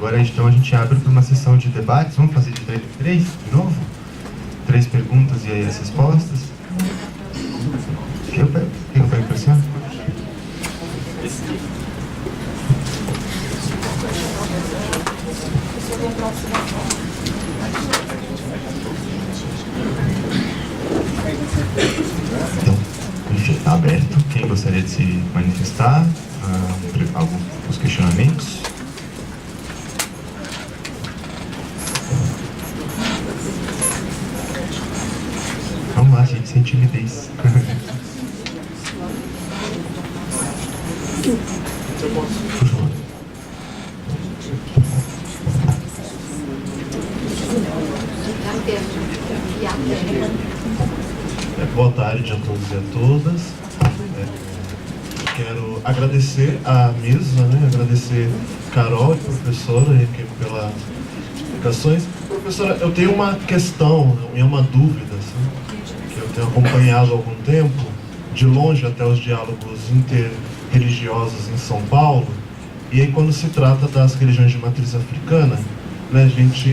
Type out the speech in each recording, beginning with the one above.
agora então a gente abre para uma sessão de debates. Vamos fazer de 3 em 3 de novo? 3 perguntas e aí as respostas. O que eu pego para cima? Então, enfim, está aberto. Quem gostaria de se manifestar? Alguns questionamentos? Vamos lá, gente, sem timidez. Por favor. Boa tarde a todos e a todas. Quero agradecer a mesa, agradecer Carol, professora, pelas explicações. Professora, eu tenho uma questão e uma dúvida, que eu tenho acompanhado há algum tempo, de longe até os diálogos interreligiosos em São Paulo, e aí quando se trata das religiões de matriz africana,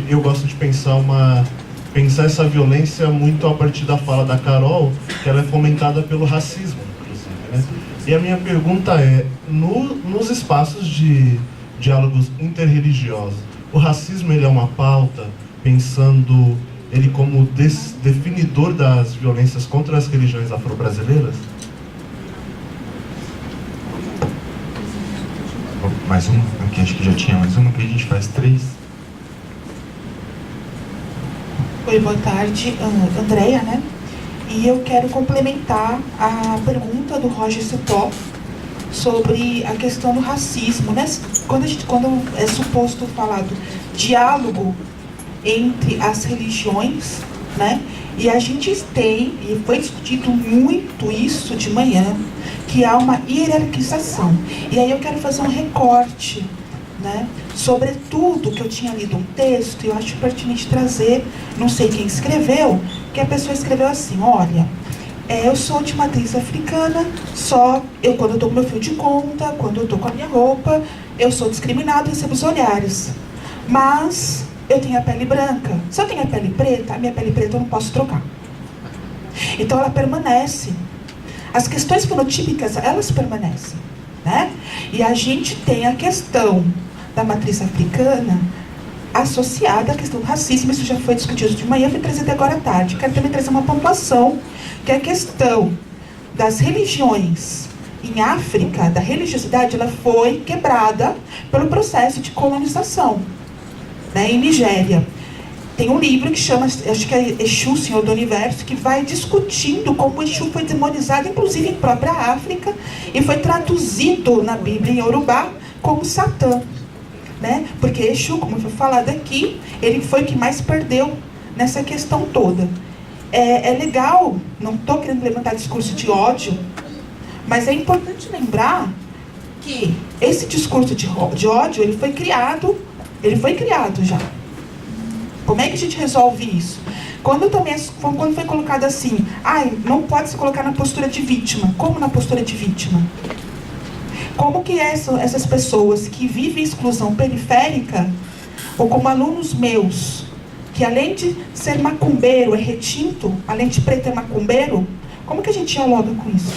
eu gosto de pensar essa violência muito a partir da fala da Carol, que ela é fomentada pelo racismo, inclusive, E a minha pergunta é, nos espaços de diálogos interreligiosos, o racismo ele é uma pauta, pensando ele como definidor das violências contra as religiões afro-brasileiras? Mais uma? Aqui acho que já tinha mais uma, que a gente faz 3. Oi, boa tarde, Andréia, E eu quero complementar a pergunta do Roger Cipó sobre a questão do racismo, Quando é suposto falar do diálogo entre as religiões, E a gente tem, e foi discutido muito isso de manhã, que há uma hierarquização. E aí eu quero fazer um recorte, Sobretudo que eu tinha lido um texto, e eu acho pertinente trazer, não sei quem escreveu, que a pessoa escreveu assim, olha, eu sou de matriz africana, quando eu estou com meu fio de conta, quando eu estou com a minha roupa, eu sou discriminado, recebo os olhares. Mas eu tenho a pele branca. Se eu tenho a pele preta, a minha pele preta eu não posso trocar. Então ela permanece. As questões fenotípicas, elas permanecem, E a gente tem a questão da matriz africana associada à questão do racismo. Isso já foi discutido de manhã, foi trazido agora à tarde. Quero também trazer uma pontuação, que é a questão das religiões em África, da religiosidade, ela foi quebrada pelo processo de colonização, em Nigéria. Tem um livro que chama, acho que é Exu, Senhor do Universo, que vai discutindo como o Exu foi demonizado, inclusive em própria África, e foi traduzido na Bíblia em Yorubá como Satã. Porque Exu, como foi falado aqui, ele foi o que mais perdeu nessa questão toda. É legal, não estou querendo levantar discurso de ódio, mas é importante lembrar que esse discurso de ódio, ele foi criado já. Como é que a gente resolve isso? Quando foi colocado assim, não pode se colocar na postura de vítima. Como na postura de vítima? Como que essas pessoas que vivem exclusão periférica, ou como alunos meus, que além de ser macumbeiro, é retinto, além de preto é macumbeiro, como que a gente dialoga com isso?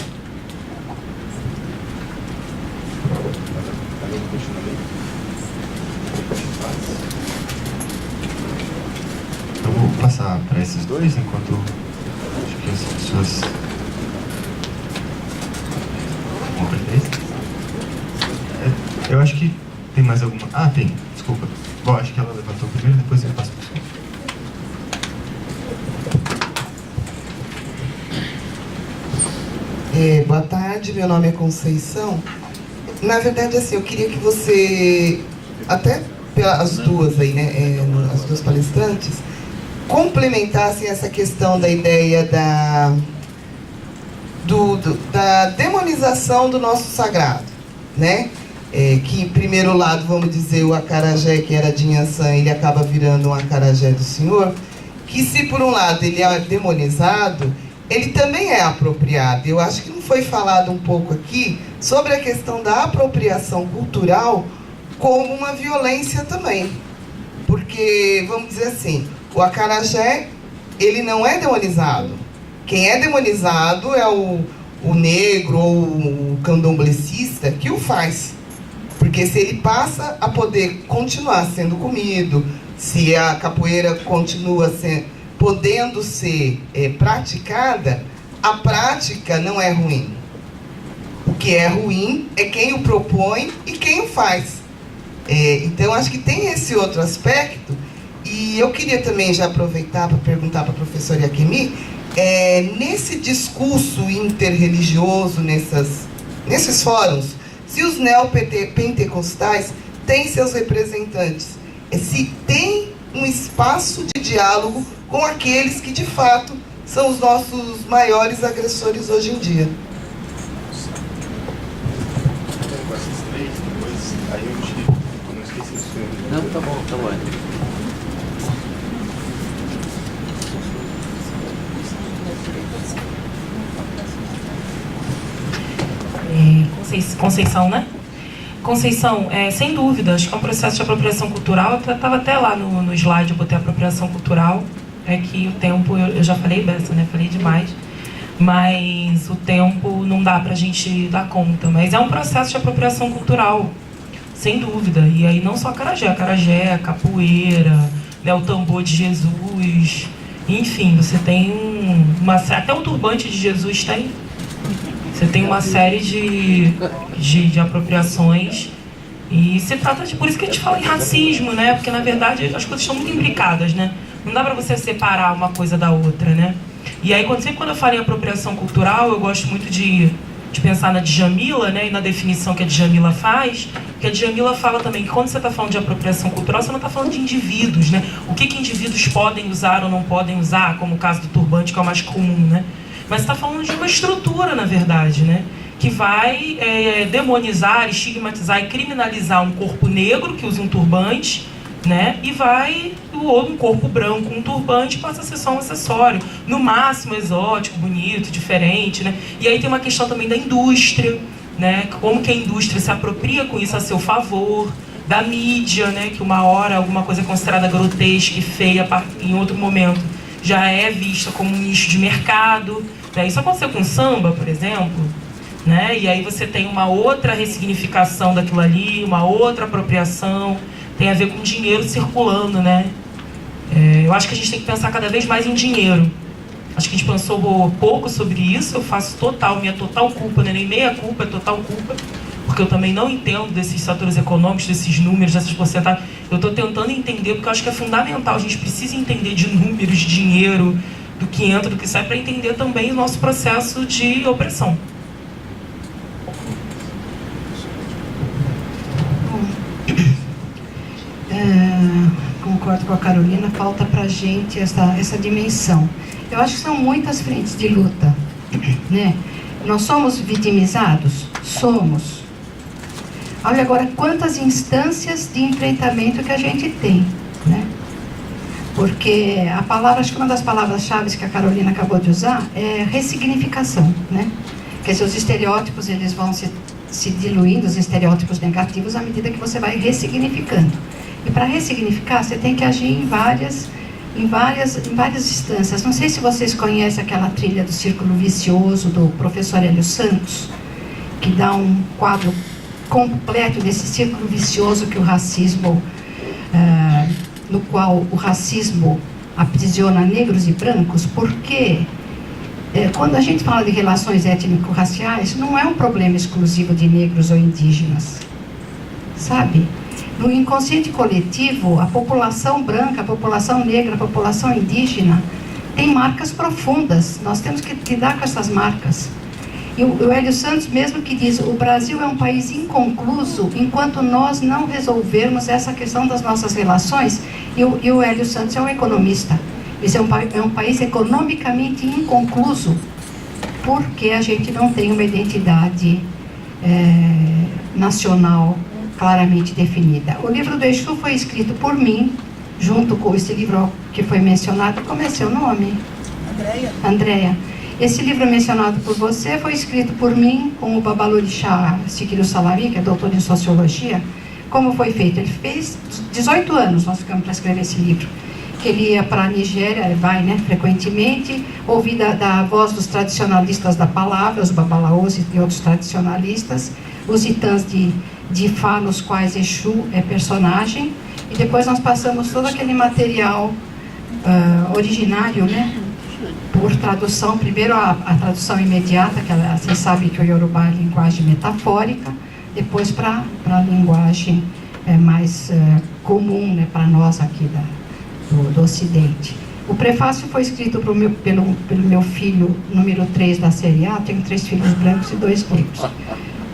Eu vou passar para esses dois, enquanto acho que as pessoas vão aprender isso. Eu acho que tem mais alguma... tem, desculpa. Bom, acho que ela levantou primeiro, depois eu passo para você. Boa tarde, meu nome é Conceição. Na verdade, assim, eu queria que você, até as duas aí, as duas palestrantes, complementassem essa questão da ideia da demonização do nosso sagrado, que em primeiro lado, vamos dizer, o acarajé, que era de Inhaçã, ele acaba virando um acarajé do Senhor, que se por um lado ele é demonizado, ele também é apropriado. Eu acho que não foi falado um pouco aqui sobre a questão da apropriação cultural como uma violência também. Porque, vamos dizer assim, o acarajé, ele não é demonizado. Quem é demonizado é o negro ou o candomblessista que o faz. Porque se ele passa a poder continuar sendo comido, se a capoeira continua podendo ser praticada, a prática não é ruim. O que é ruim é quem o propõe e quem o faz. Então, acho que tem esse outro aspecto. E eu queria também já aproveitar para perguntar para a professora Iachemi, nesse discurso interreligioso, nesses fóruns, se os neopentecostais têm seus representantes, se tem um espaço de diálogo com aqueles que, de fato, são os nossos maiores agressores hoje em dia. Não, tá bom, tá bom. Conceição, né? Conceição, sem dúvida, acho que é um processo de apropriação cultural. Eu estava até lá no slide, eu botei apropriação cultural. É que o tempo, eu já falei dessa, né? Falei demais. Mas o tempo não dá pra gente dar conta. Mas é um processo de apropriação cultural, sem dúvida. E aí não só acarajé, capoeira, né, o tambor de Jesus. Enfim, você tem até o turbante de Jesus tem. Você tem uma série de apropriações. E se trata de... Por isso que a gente fala em racismo, né? Porque, na verdade, as coisas estão muito imbricadas, né? Não dá pra você separar uma coisa da outra, né? E aí, sempre quando eu falo em apropriação cultural, eu gosto muito de pensar na Djamila, né? E na definição que a Djamila faz. Que a Djamila fala também que quando você está falando de apropriação cultural, você não está falando de indivíduos, né? O que indivíduos podem usar ou não podem usar, como o caso do turbante, que é o mais comum, né? Mas está falando de uma estrutura, na verdade, né? Que vai demonizar, estigmatizar e criminalizar um corpo negro que usa um turbante, né? E um corpo branco, um turbante, passa a ser só um acessório, no máximo exótico, bonito, diferente, né? E aí tem uma questão também da indústria, né? Como que a indústria se apropria com isso a seu favor, da mídia, né? Que uma hora alguma coisa é considerada grotesca e feia, em outro momento já é vista como um nicho de mercado. Isso aconteceu com samba, por exemplo, né? E aí você tem uma outra ressignificação daquilo ali, uma outra apropriação, tem a ver com dinheiro circulando, né? Eu acho que a gente tem que pensar cada vez mais em dinheiro. Acho que a gente pensou pouco sobre isso. Eu faço minha total culpa, né? Nem meia culpa, é total culpa, porque eu também não entendo desses setores econômicos, desses números, dessas porcentagens. Eu estou tentando entender, porque eu acho que é fundamental, a gente precisa entender de números, de dinheiro, do que entra, do que sai, para entender também o nosso processo de opressão. Concordo com a Carolina, falta para a gente essa dimensão. Eu acho que são muitas frentes de luta, né? Nós somos vitimizados? Somos. Olha agora quantas instâncias de enfrentamento que a gente tem, né? Porque a palavra, acho que uma das palavras-chave que a Carolina acabou de usar é ressignificação, né? Quer dizer, os estereótipos eles vão se diluindo, os estereótipos negativos, à medida que você vai ressignificando. E para ressignificar, você tem que agir em várias instâncias. Não sei se vocês conhecem aquela trilha do Círculo Vicioso, do professor Hélio Santos, que dá um quadro completo desse círculo vicioso que o racismo, no qual o racismo aprisiona negros e brancos, porque quando a gente fala de relações étnico-raciais, não é um problema exclusivo de negros ou indígenas, sabe? No inconsciente coletivo, a população branca, a população negra, a população indígena tem marcas profundas. Nós temos que lidar com essas marcas. E o Hélio Santos mesmo que diz: o Brasil é um país inconcluso enquanto nós não resolvermos essa questão das nossas relações. E o Hélio Santos é um economista. Esse é um país economicamente inconcluso porque a gente não tem uma identidade nacional claramente definida. O livro do Exu foi escrito por mim, junto com esse livro que foi mencionado. Como é seu nome? Andréia. Esse livro mencionado por você foi escrito por mim, com o Babalorixá Siquiro Salari, que é doutor em sociologia, como foi feito? Ele fez 18 anos, nós ficamos para escrever esse livro, que ele ia para a Nigéria, vai, né, frequentemente, ouvir da voz dos tradicionalistas da palavra, os babalaôs e outros tradicionalistas, os itãs de Ifá, nos quais Exu é personagem, e depois nós passamos todo aquele material originário, né, por tradução, primeiro a tradução imediata, que vocês sabem que o Yorubá é linguagem metafórica, depois para a linguagem mais comum, né, para nós aqui do Ocidente. O prefácio foi escrito pelo meu filho, número 3 da série A, tenho 3 filhos brancos e 2 negros.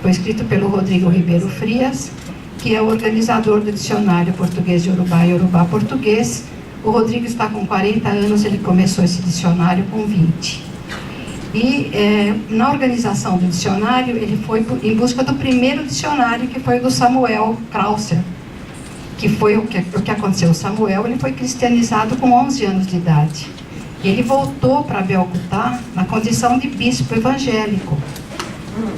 Foi escrito pelo Rodrigo Ribeiro Frias, que é o organizador do dicionário português Yorubá e Yorubá português. O Rodrigo está com 40 anos, ele começou esse dicionário com 20. E na organização do dicionário, ele foi em busca do primeiro dicionário, que foi do Samuel Krauser, que foi o que aconteceu. O Samuel, ele foi cristianizado com 11 anos de idade. E ele voltou para Belcutá na condição de bispo evangélico,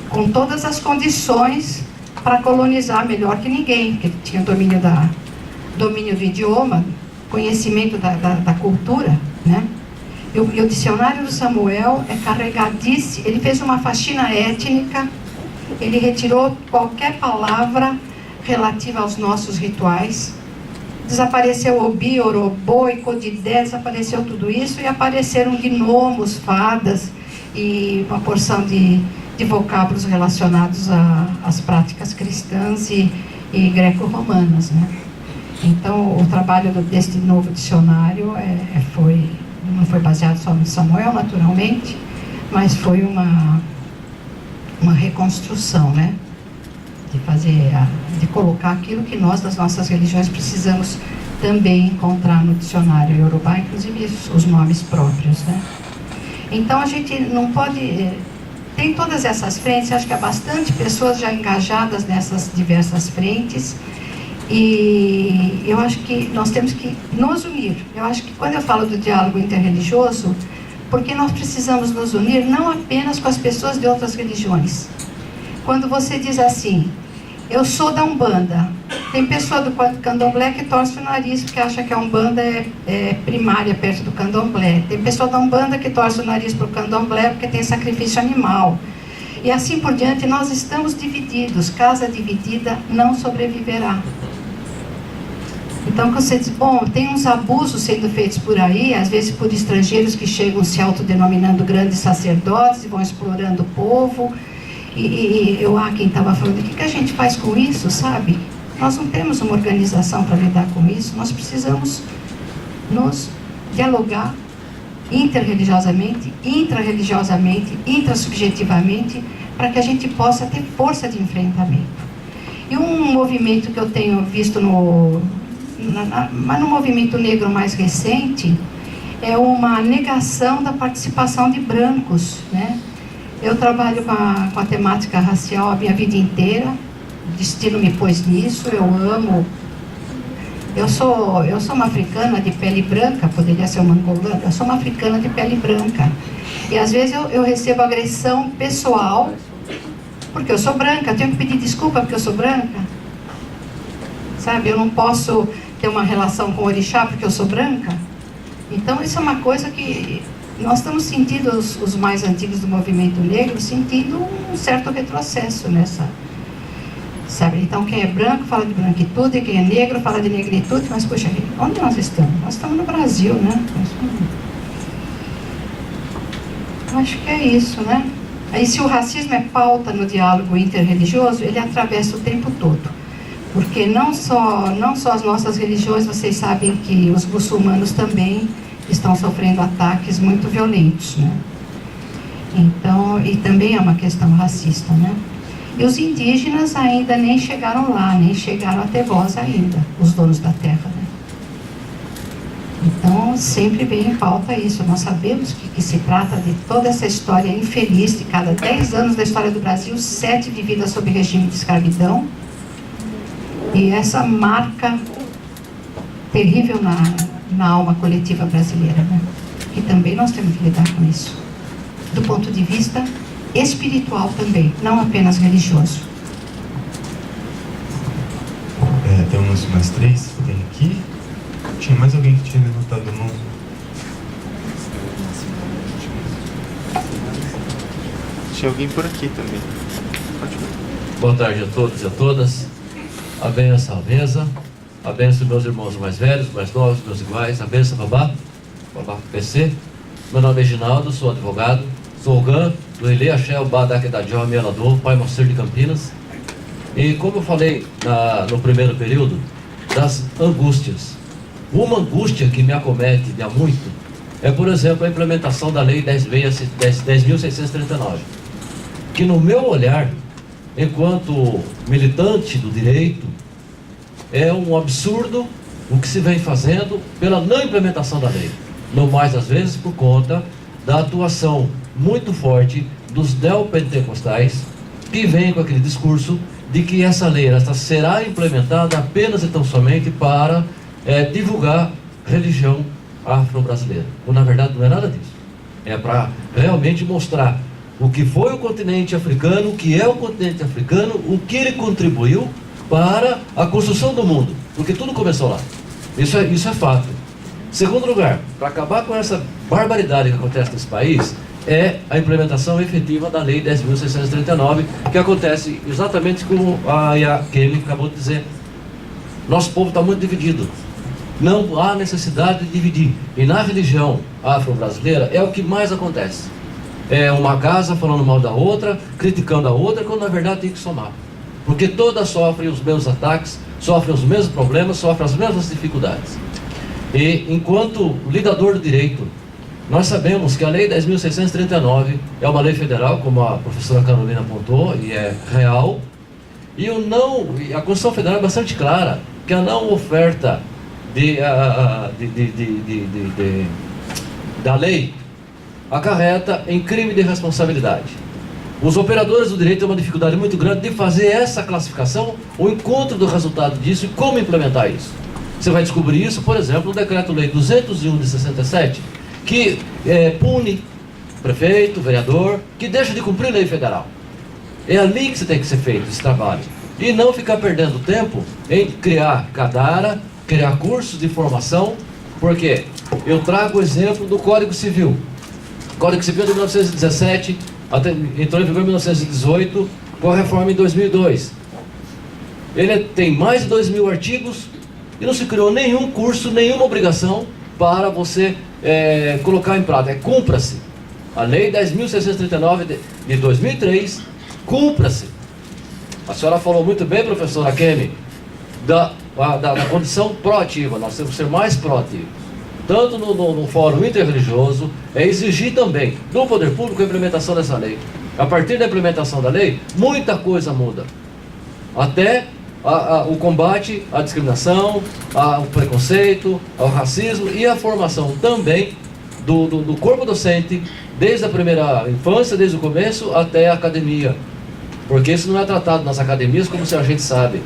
com todas as condições para colonizar melhor que ninguém, porque ele tinha domínio do idioma, conhecimento da cultura, né? E o dicionário do Samuel é carregadíssimo. Ele fez uma faxina étnica, ele retirou qualquer palavra relativa aos nossos rituais, desapareceu Obi, Orobô e Codidé, desapareceu tudo isso, e apareceram gnomos, fadas e uma porção de vocábulos relacionados às práticas cristãs e greco-romanas, né? Então, o trabalho deste novo dicionário não foi baseado só no Samuel, naturalmente, mas foi uma reconstrução, né? De colocar aquilo que nós, das nossas religiões, precisamos também encontrar no dicionário Yorubá, inclusive os nomes próprios, né? Então, a gente não pode... Tem todas essas frentes, acho que há bastante pessoas já engajadas nessas diversas frentes, e eu acho que nós temos que nos unir. Eu acho que quando eu falo do diálogo interreligioso, porque nós precisamos nos unir não apenas com as pessoas de outras religiões. Quando você diz assim, eu sou da Umbanda, tem pessoa do Candomblé que torce o nariz porque acha que a Umbanda é primária perto do Candomblé. Tem pessoa da Umbanda que torce o nariz para o Candomblé porque tem sacrifício animal. E assim por diante, nós estamos divididos. Casa dividida não sobreviverá. Então, quando você diz, bom, tem uns abusos sendo feitos por aí, às vezes por estrangeiros que chegam se autodenominando grandes sacerdotes e vão explorando o povo. E quem estava falando, o que a gente faz com isso, sabe? Nós não temos uma organização para lidar com isso, nós precisamos nos dialogar interreligiosamente, intrarreligiosamente, intrasubjetivamente, para que a gente possa ter força de enfrentamento. E um movimento que eu tenho visto mas no movimento negro mais recente, é uma negação da participação de brancos, né? Eu trabalho com a temática racial a minha vida inteira, o destino me pôs nisso, eu amo. Eu sou uma africana de pele branca, poderia ser uma angolana, eu sou uma africana de pele branca. E às vezes eu recebo agressão pessoal, porque eu sou branca, eu tenho que pedir desculpa porque eu sou branca. Sabe, eu não posso ter uma relação com o orixá porque eu sou branca. Então isso é uma coisa que nós estamos sentindo, os mais antigos do movimento negro, sentindo um certo retrocesso nessa, sabe? Então quem é branco fala de branquitude, quem é negro fala de negritude, mas poxa, onde nós estamos? Nós estamos no Brasil, né? Eu acho que é isso, né? Aí se o racismo é pauta no diálogo interreligioso, ele atravessa o tempo todo. Porque não só as nossas religiões, vocês sabem que os muçulmanos também estão sofrendo ataques muito violentos, né? Então, e também é uma questão racista, né? E os indígenas ainda nem chegaram lá, nem chegaram a ter voz ainda, os donos da terra, né? Então, sempre vem em pauta isso. Nós sabemos que se trata de toda essa história infeliz de cada 10 anos da história do Brasil, 7 vividas sob regime de escravidão, e essa marca terrível na alma coletiva brasileira, né? E também nós temos que lidar com isso, do ponto de vista espiritual também, não apenas religioso. trouxe mais 3, tem aqui. Tinha mais alguém que tinha levantado a mão? Tinha alguém por aqui também. Pode ver. Boa tarde a todos e a todas. A benção à mesa. A benção meus irmãos mais velhos, mais novos, meus iguais. A benção babá. Babá PC. Meu nome é Ginaldo, sou advogado. Sou Gan, do Ilê Axé, o Badak da Dió, Mielador, Pai Moceiro de Campinas. E como eu falei no primeiro período, das angústias. Uma angústia que me acomete há muito é, por exemplo, a implementação da Lei 10.639. Que no meu olhar, enquanto militante do direito, é um absurdo o que se vem fazendo pela não implementação da lei. Não mais às vezes por conta da atuação muito forte dos neopentecostais, que vêm com aquele discurso de que essa lei será implementada apenas e tão somente para divulgar religião afro-brasileira. Ou na verdade não é nada disso. É para realmente mostrar o que foi o continente africano, o que é o continente africano, o que ele contribuiu para a construção do mundo. Porque tudo começou lá. Isso é fato. Segundo lugar, para acabar com essa barbaridade que acontece nesse país, é a implementação efetiva da Lei 10.639, que acontece exatamente como a Kemi acabou de dizer. Nosso povo está muito dividido. Não há necessidade de dividir. E na religião afro-brasileira é o que mais acontece. É uma casa falando mal da outra, criticando a outra, quando na verdade tem que somar. Porque todas sofrem os mesmos ataques, sofrem os mesmos problemas, sofrem as mesmas dificuldades. E enquanto lidador do direito, nós sabemos que a Lei 10.639 é uma lei federal, como a professora Carolina apontou, e é real. E a Constituição Federal é bastante clara, que a não oferta da lei acarreta em crime de responsabilidade. Os operadores do direito têm uma dificuldade muito grande de fazer essa classificação, o encontro do resultado disso e como implementar isso. Você vai descobrir isso, por exemplo, no Decreto-Lei 201 de 67, que pune prefeito, vereador, que deixa de cumprir lei federal. É ali que você tem que ser feito esse trabalho. E não ficar perdendo tempo em criar cadara, criar cursos de formação, porque eu trago o exemplo do Código Civil. O Código Civil de 1917, entrou em vigor em 1918, com a reforma em 2002. Ele tem mais de 2.000 artigos e não se criou nenhum curso, nenhuma obrigação para você colocar em prática. Cumpra-se. A Lei 10.639 de 2003, cumpra-se. A senhora falou muito bem, professora Kemi, da condição proativa. Nós temos que ser mais proativos. Tanto no fórum interreligioso, exigir também do poder público a implementação dessa lei. A partir da implementação da lei, muita coisa muda. Até o combate à discriminação, ao preconceito, ao racismo e a formação também do corpo docente, desde a primeira infância, desde o começo até a academia. Porque isso não é tratado nas academias como se a gente sabe.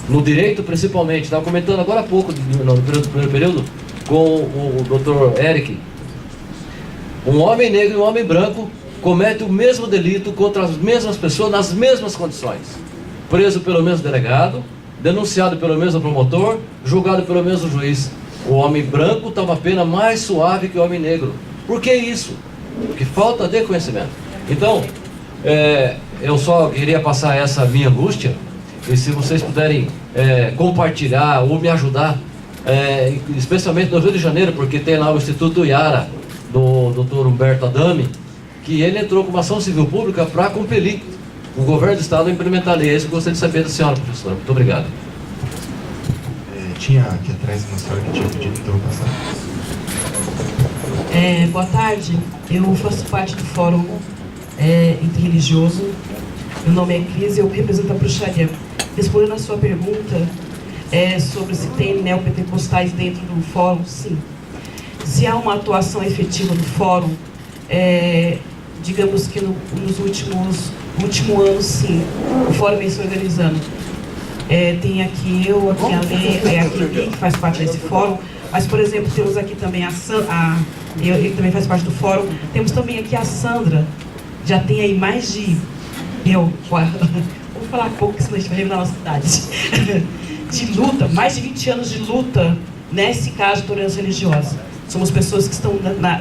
No direito, principalmente. Estava comentando agora há pouco, no primeiro período, com o Dr. Eric. Um homem negro e um homem branco cometem o mesmo delito contra as mesmas pessoas nas mesmas condições. Preso pelo mesmo delegado, denunciado pelo mesmo promotor, julgado pelo mesmo juiz. O homem branco toma pena mais suave que o homem negro. Por que isso? Porque falta de conhecimento. Então, eu só queria passar essa minha angústia, e se vocês puderem compartilhar ou me ajudar, especialmente no Rio de Janeiro, porque tem lá o Instituto Iara, do Dr. Humberto Adami, que ele entrou com uma ação civil pública para compelir o governo do estado a implementar a lei. Isso eu gostaria de saber da senhora, professora. Muito obrigado. Tinha aqui atrás uma senhora que tinha pedido, então eu vou passar. Boa tarde, eu faço parte do Fórum Interreligioso. Meu nome é Cris e eu represento a bruxaria. Respondendo a sua pergunta sobre se tem neopentecostais dentro do Fórum, sim. Se há uma atuação efetiva do Fórum, digamos que nos últimos anos, sim, o Fórum vem se organizando. Tem aqui eu, aqui a Lê, aqui o Gui, que faz parte desse Fórum, mas, por exemplo, temos aqui também ele também faz parte do Fórum, temos também aqui a Sandra, já tem aí mais de... vou falar pouco, senão a gente vai revelar a nossa idade. de luta, mais de 20 anos de luta nesse caso de intolerância religiosa. Somos pessoas que estão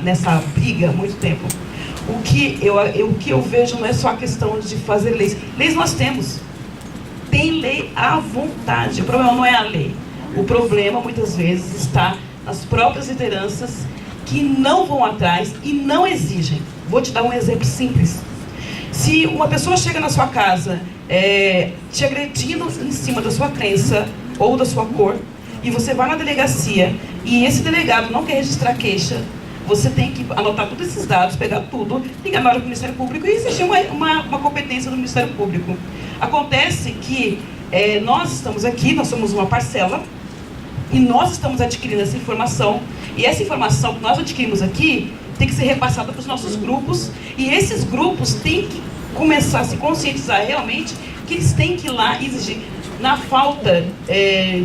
nessa briga há muito tempo. O que eu vejo não é só a questão de fazer leis. Leis nós temos. Tem lei à vontade. O problema não é a lei. O problema, muitas vezes, está nas próprias lideranças que não vão atrás e não exigem. Vou te dar um exemplo simples. Se uma pessoa chega na sua casa te agredindo em cima da sua crença ou da sua cor, e você vai na delegacia e esse delegado não quer registrar queixa, você tem que anotar todos esses dados, pegar tudo, ligar na hora para o Ministério Público e exigir uma competência do Ministério Público. Acontece que nós estamos aqui, nós somos uma parcela, e nós estamos adquirindo essa informação, e essa informação que nós adquirimos aqui tem que ser repassada para os nossos grupos, e esses grupos têm que começar a se conscientizar realmente que eles têm que ir lá exigir. Na falta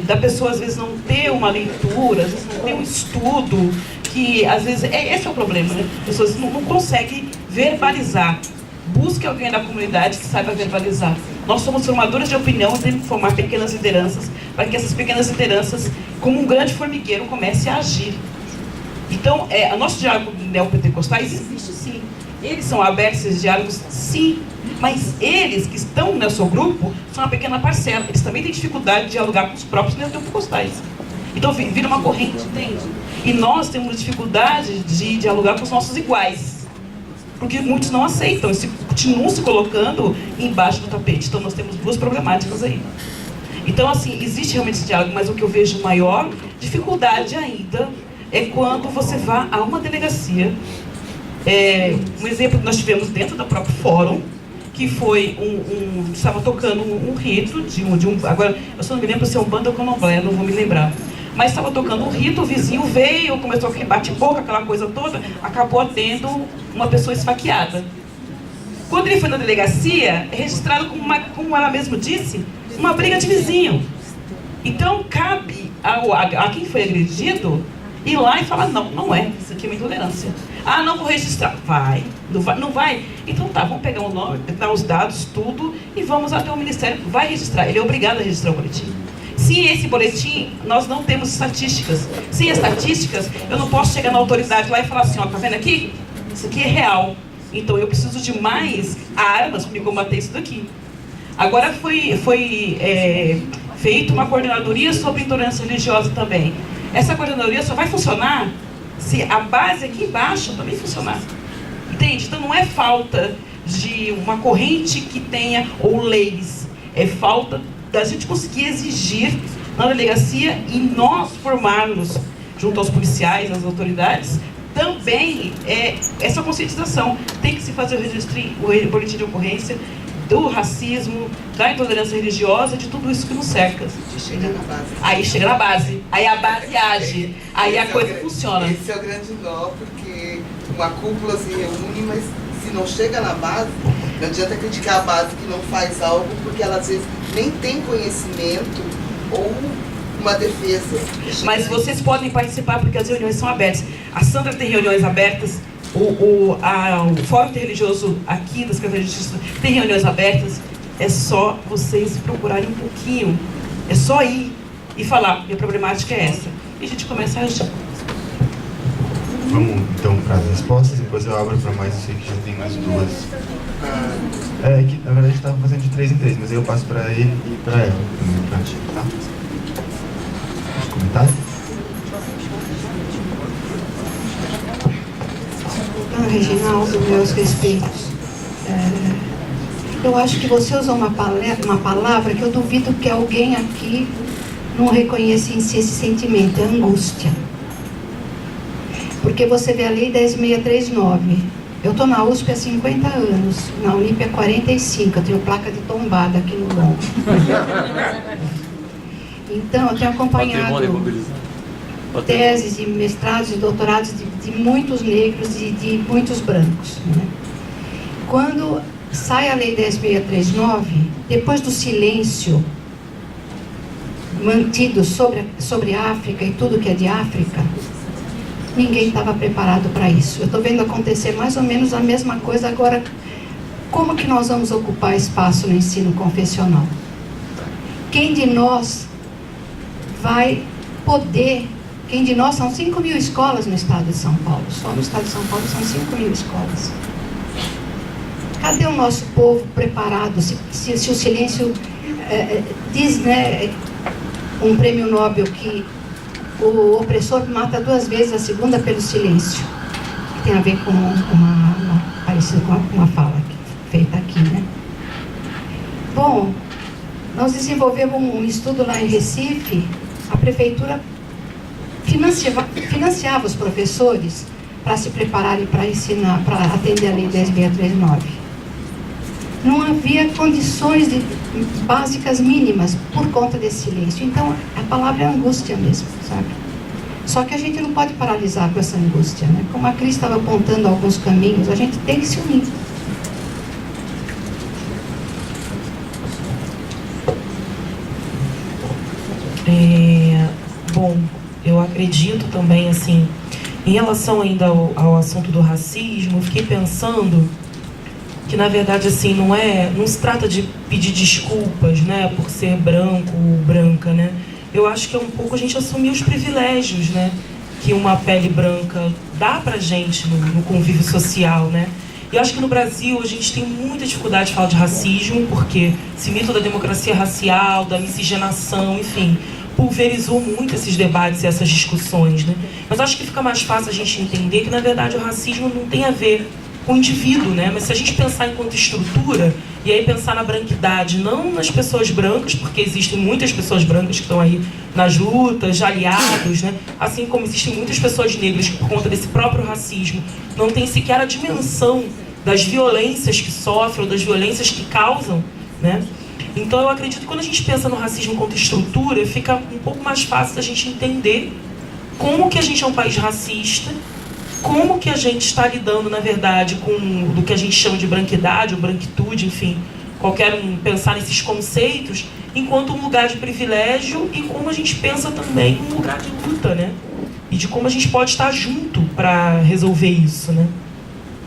da pessoa, às vezes, não ter uma leitura, às vezes não ter um estudo, que às vezes, esse é o problema, né? As pessoas não conseguem verbalizar. Busque alguém da comunidade que saiba verbalizar. Nós somos formadores de opinião e temos que formar pequenas lideranças, para que essas pequenas lideranças, como um grande formigueiro, comecem a agir. Então, o nosso diálogo neopentecostais existe sim. Eles são abertos a esses diálogos, sim. Mas eles que estão no seu grupo são uma pequena parcela. Eles também têm dificuldade de dialogar com os próprios neopentecostais. Então vira uma corrente, entende? E nós temos dificuldade de dialogar com os nossos iguais. Porque muitos não aceitam e continuam se colocando embaixo do tapete. Então nós temos duas problemáticas aí. Então, assim, existe realmente esse diálogo, mas o que eu vejo maior dificuldade ainda é quando você vá a uma delegacia. Um exemplo que nós tivemos dentro do próprio fórum, que foi estava tocando um rito agora, eu só não me lembro se é um banda ou candomblé, não vou me lembrar. Mas estava tocando um rito, o vizinho veio, começou a bate-boca, aquela coisa toda, acabou tendo uma pessoa esfaqueada. Quando ele foi na delegacia, é registrado como ela mesma disse, uma briga de vizinho. Então, cabe a quem foi agredido ir lá e falar, não é, isso aqui é uma intolerância. Ah, não vou registrar. Vai. Não vai? Então tá, vamos pegar o nome, dar os dados, tudo, e vamos até o Ministério. Vai registrar. Ele é obrigado a registrar o boletim. Sem esse boletim, nós não temos estatísticas. Sem estatísticas, eu não posso chegar na autoridade lá e falar assim, ó, tá vendo aqui? Isso aqui é real. Então eu preciso de mais armas para me combater isso daqui. Agora foi feita uma coordenadoria sobre intolerância religiosa também. Essa coordenadoria só vai funcionar se a base aqui embaixo também funcionar. Entende? Então não é falta de uma corrente que tenha, ou leis. É falta da gente conseguir exigir na delegacia e nós formarmos, junto aos policiais, às autoridades, também essa conscientização. Tem que se fazer o boletim de ocorrência do racismo, da intolerância religiosa, de tudo isso que nos cerca. Chega na base. Aí chega na base. Aí a base age. Aí a coisa funciona. Esse é o grande nó, porque uma cúpula se reúne, mas se não chega na base, não adianta criticar a base que não faz algo, porque ela às vezes nem tem conhecimento ou uma defesa. Mas vocês podem participar porque as reuniões são abertas. A Sandra tem reuniões abertas, o Fórum Interreligioso aqui das Secretarias de Justiça tem reuniões abertas. É só vocês procurarem um pouquinho, é só ir e falar que a problemática é essa. E a gente começa a agir. Vamos então para as respostas, depois eu abro para mais, eu sei que já tem mais duas. Que na verdade estava fazendo de 3 em 3, mas aí eu passo para ele e para ela também, tá? Comentário? Reginaldo, meus respeitos. Eu acho que você usou uma palavra que eu duvido que alguém aqui não reconheça em si esse sentimento, é angústia. Porque você vê a Lei 10.639. Eu estou na USP há 50 anos, na Unip há 45, eu tenho placa de tombada aqui no lombo. Então, eu tenho acompanhado teses de mestrados e doutorados de muitos negros e de muitos brancos. Né? Quando sai a Lei 10.639, depois do silêncio mantido sobre a África e tudo que é de África, ninguém estava preparado para isso. Eu estou vendo acontecer mais ou menos a mesma coisa agora. Como que nós vamos ocupar espaço no ensino confessional? Quem de nós vai poder... Quem de nós, são 5.000 escolas no estado de São Paulo. Só no estado de São Paulo são 5.000 escolas. Cadê o nosso povo preparado? Se o silêncio diz, né, um prêmio Nobel que o opressor mata 2 vezes, a segunda pelo silêncio, que tem a ver com parecido com uma fala feita aqui, né? Bom, nós desenvolvemos um estudo lá em Recife. A prefeitura financiava os professores para se prepararem para ensinar, para atender a Lei 10.639. Não havia condições básicas mínimas por conta desse silêncio. Então, a palavra é angústia mesmo, sabe? Só que a gente não pode paralisar com essa angústia, né? Como a Cris estava apontando alguns caminhos, a gente tem que se unir. Bom, eu acredito também, assim, em relação ainda ao assunto do racismo, eu fiquei pensando que, na verdade, assim, não se trata de pedir desculpas, né, por ser branco ou branca, né? Eu acho que é um pouco a gente assumir os privilégios, né, que uma pele branca dá pra gente no convívio social, né? E eu acho que no Brasil a gente tem muita dificuldade de falar de racismo, porque esse mito da democracia racial, da miscigenação, enfim, pulverizou muito esses debates e essas discussões, né? Mas acho que fica mais fácil a gente entender que, na verdade, o racismo não tem a ver com o indivíduo, né? Mas se a gente pensar enquanto estrutura, e aí pensar na branquidade, não nas pessoas brancas, porque existem muitas pessoas brancas que estão aí nas lutas, aliados, né? Assim como existem muitas pessoas negras que, por conta desse próprio racismo, não têm sequer a dimensão das violências que sofrem, ou das violências que causam, né? Então eu acredito que quando a gente pensa no racismo enquanto estrutura, fica um pouco mais fácil da gente entender como que a gente é um país racista, como que a gente está lidando, na verdade, com do que a gente chama de branquidade ou branquitude, enfim, qualquer um pensar nesses conceitos, enquanto um lugar de privilégio, e como a gente pensa também um lugar de luta, né? E de como a gente pode estar junto para resolver isso, né?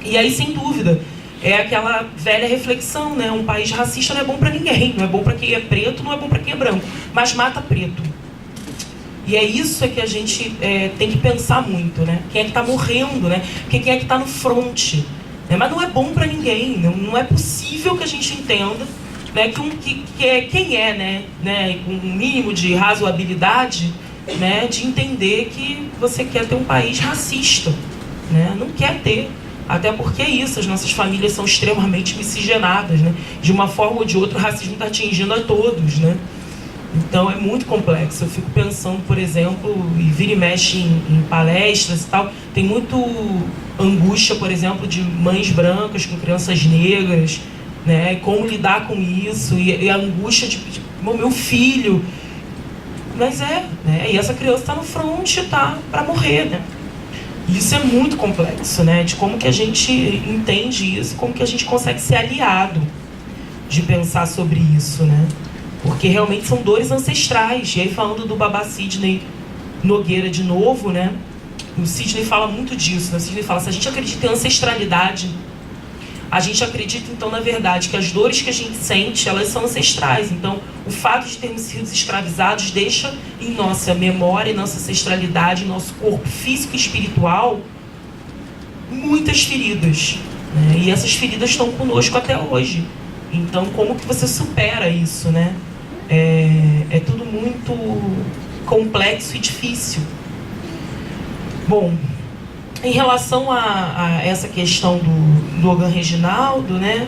E aí, sem dúvida, é aquela velha reflexão, né? Um país racista não é bom para ninguém, não é bom para quem é preto, não é bom para quem é branco, mas mata preto. E é isso que a gente tem que pensar muito, né? Quem é que está morrendo, né? Porque quem é que está no fronte, né? Mas não é bom para ninguém, não é possível que a gente entenda, né, quem é, né, com um mínimo de razoabilidade, né, de entender que você quer ter um país racista, né? Não quer ter. Até porque é isso, as nossas famílias são extremamente miscigenadas, né? De uma forma ou de outra, o racismo está atingindo a todos, né? Então é muito complexo. Eu fico pensando, por exemplo, e vira e mexe em palestras e tal, tem muito angústia, por exemplo, de mães brancas com crianças negras, né? Como lidar com isso, e a angústia de meu filho. Mas né? E essa criança está no front, tá para morrer, né? Isso é muito complexo, né? De como que a gente entende isso, como que a gente consegue ser aliado de pensar sobre isso, né? Porque realmente são dores ancestrais. E aí, falando do Babá Sidney Nogueira de novo, né? O Sidney fala muito disso, né? O Sidney fala, se a gente acredita em ancestralidade, a gente acredita, então, na verdade, que as dores que a gente sente, elas são ancestrais. Então, o fato de termos sido escravizados deixa em nossa memória, em nossa ancestralidade, em nosso corpo físico e espiritual, muitas feridas, né? E essas feridas estão conosco até hoje. Então, como que você supera isso, né? É tudo muito complexo e difícil. Bom, em relação a essa questão do Ogan Reginaldo, né?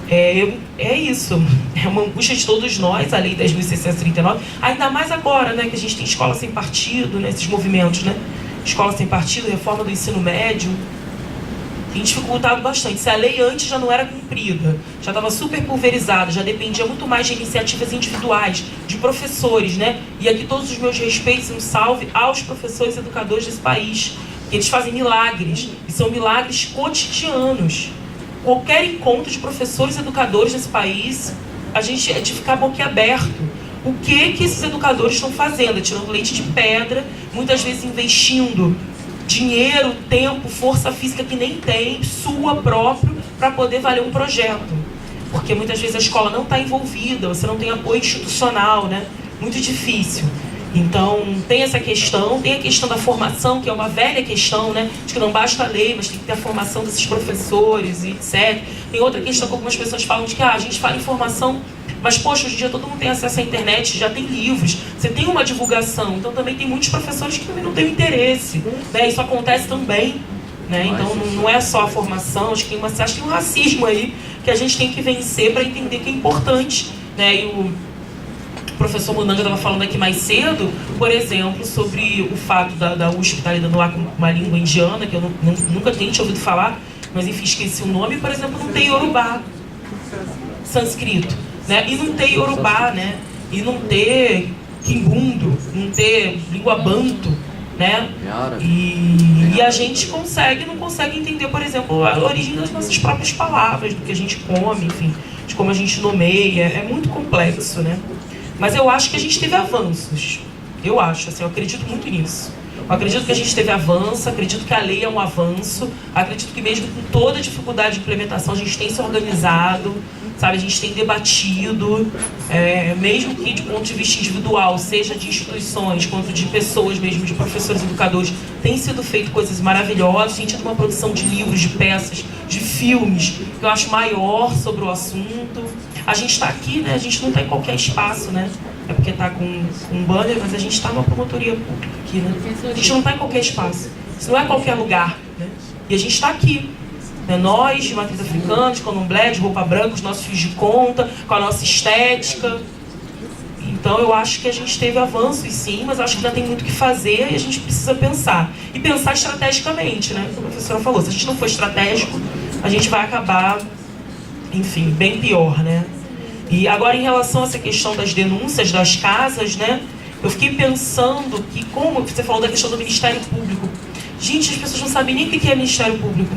É isso, é uma angústia de todos nós, a Lei 10.639, ainda mais agora, né, que a gente tem escola sem partido, né, esses movimentos, né? Escola sem partido, reforma do ensino médio, tem dificultado bastante. Se a lei antes já não era cumprida, já estava super pulverizada, já dependia muito mais de iniciativas individuais, de professores, né? E aqui todos os meus respeitos e um salve aos professores e educadores desse país, que eles fazem milagres, e são milagres cotidianos. Qualquer encontro de professores e educadores nesse país, a gente é de ficar boquiaberto. O que esses educadores estão fazendo? Tirando leite de pedra, muitas vezes investindo dinheiro, tempo, força física que nem tem, sua própria, para poder valer um projeto. Porque muitas vezes a escola não está envolvida, você não tem apoio institucional, né? Muito difícil. Então, tem essa questão, tem a questão da formação, que é uma velha questão, né? De que não basta a lei, mas tem que ter a formação desses professores e etc. Tem outra questão que algumas pessoas falam de que a gente fala em formação, mas, poxa, hoje em dia todo mundo tem acesso à internet, já tem livros, você tem uma divulgação. Então, também tem muitos professores que também não têm interesse, né? Isso acontece também, né? Então, não é só a formação, acho que tem um racismo aí que a gente tem que vencer para entender que é importante, né? E o professor Munanga estava falando aqui mais cedo, por exemplo, sobre o fato da USP estar lidando lá com uma língua indiana, que eu nunca tinha ouvido falar, mas enfim, esqueci o nome. Por exemplo, não tem Yorubá, sânscrito, né? E não tem Yorubá, né? E não ter Quimbundo, não ter língua banto, né? E a gente não consegue entender, por exemplo, a origem das nossas próprias palavras, do que a gente come, enfim, de como a gente nomeia. É muito complexo, né? Mas eu acho que a gente teve avanços. Eu acredito muito nisso. Eu acredito que a gente teve avanço, acredito que a lei é um avanço, acredito que mesmo com toda a dificuldade de implementação, a gente tem se organizado, sabe? A gente tem debatido, mesmo que de ponto de vista individual, seja de instituições, quanto de pessoas mesmo, de professores, educadores, tem sido feito coisas maravilhosas, tem tido uma produção de livros, de peças, de filmes, que eu acho maior sobre o assunto. A gente está aqui, né? A gente não está em qualquer espaço, né? É porque está com um banner, mas a gente está numa promotoria pública aqui, né? A gente não está em qualquer espaço. Isso não é qualquer lugar, né? E a gente está aqui. Né? Nós, de matriz africana, de candomblé, de roupa branca, os nossos fios de conta, com a nossa estética. Então eu acho que a gente teve avanços sim, mas acho que ainda tem muito o que fazer e a gente precisa pensar. E pensar estrategicamente, né? Como a professora falou, se a gente não for estratégico, a gente vai acabar, enfim, bem pior, né? E agora, em relação a essa questão das denúncias das casas, né? Eu fiquei pensando que, como você falou da questão do Ministério Público, gente, as pessoas não sabem nem o que é Ministério Público.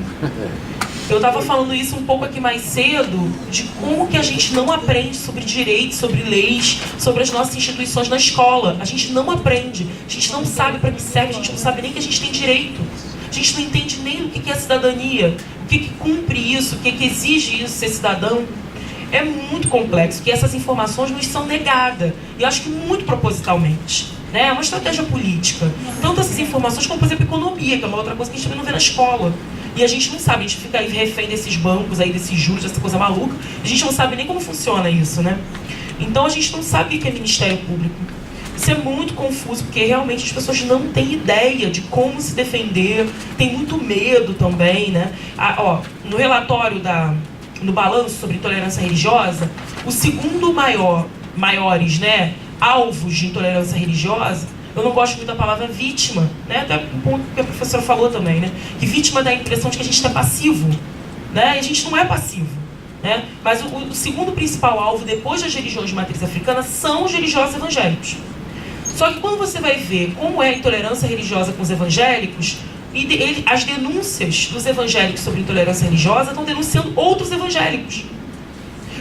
Eu estava falando isso um pouco aqui mais cedo, de como que a gente não aprende sobre direitos, sobre leis, sobre as nossas instituições na escola. A gente não aprende, a gente não sabe para que serve, a gente não sabe nem que a gente tem direito. A gente não entende nem o que é cidadania, o que cumpre isso, o que exige isso ser cidadão. É muito complexo, que essas informações nos são negadas, e acho que muito propositalmente, né? É uma estratégia política. Tanto essas informações como, por exemplo, economia, que é uma outra coisa que a gente também não vê na escola. E a gente não sabe, a gente fica aí refém desses bancos, aí, desses juros, dessa coisa maluca, a gente não sabe nem como funciona isso, né? Então a gente não sabe o que é Ministério Público. Isso é muito confuso, porque realmente as pessoas não têm ideia de como se defender, tem muito medo também, né? No relatório no balanço sobre intolerância religiosa, o segundo maiores, né, alvos de intolerância religiosa, eu não gosto muito da palavra vítima, né, até um ponto que a professora falou também, né, que vítima dá a impressão de que a gente é passivo, né, e a gente não é passivo, né, mas o segundo principal alvo, depois das religiões de matriz africana, são os religiosos evangélicos. Só que quando você vai ver como é a intolerância religiosa com os evangélicos, as denúncias dos evangélicos sobre intolerância religiosa estão denunciando outros evangélicos.